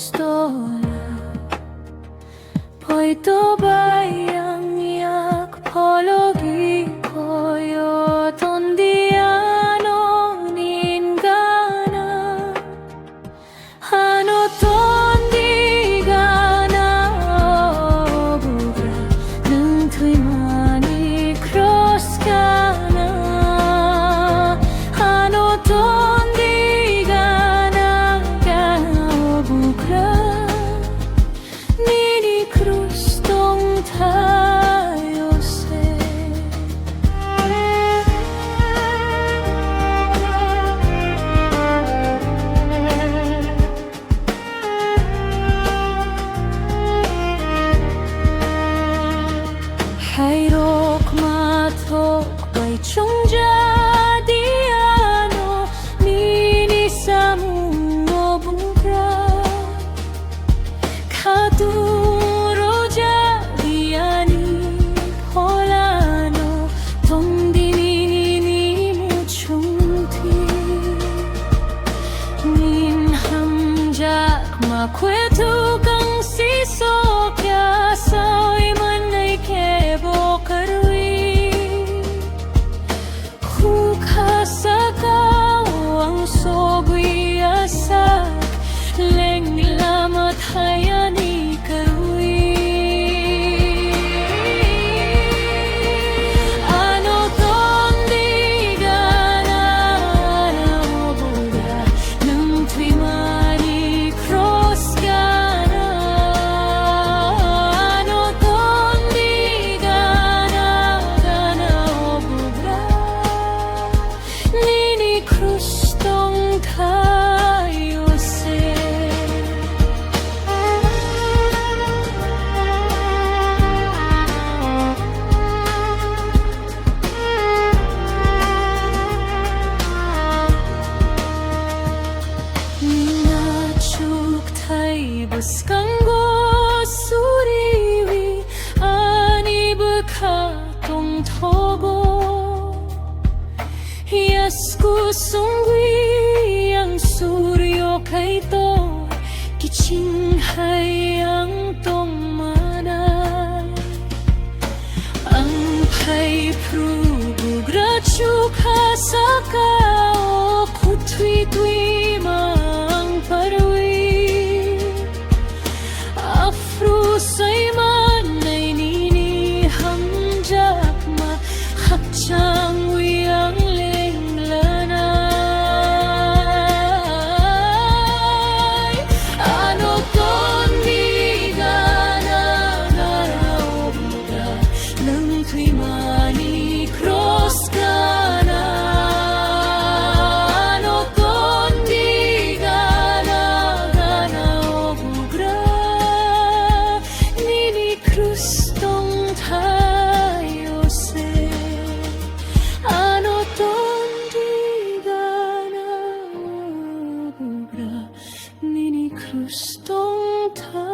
Kristola. Poi to bayang yak pologi koyo tondiano ningana. Ano tondigana bugra nung tuy mani cross kana. Ano tondigana kana bugra nini krustong tayo se. Hayrok matok bay chongjadiano nini samungo bungra kaduro jadiani polano tongdini muchungti nin hamjak makwetu kang sisokya soy manay kebo karwi kukasakaw ang sogoy asak leng nilamat hayani karwi. Ano tondigana na buda nung tuy mani cross kana. Ano tondigana kana buda nini krustong tayo se. Minachuk tay buskanggo suriwi ani bekatong togo. Yasku sungwi ang suryo kaito kiching hayang tong manay. Ang pay prubugra chuka sakao kutwi-twi mang parwi. Afro say manay nini hamjak ma hakchang wiyang lenglanay. Ano tondigana naraobuga nang tuy mani cross kana. Ano tondigana naraobuga nini krustong tayo se. Ano tondigana nini krustong tayo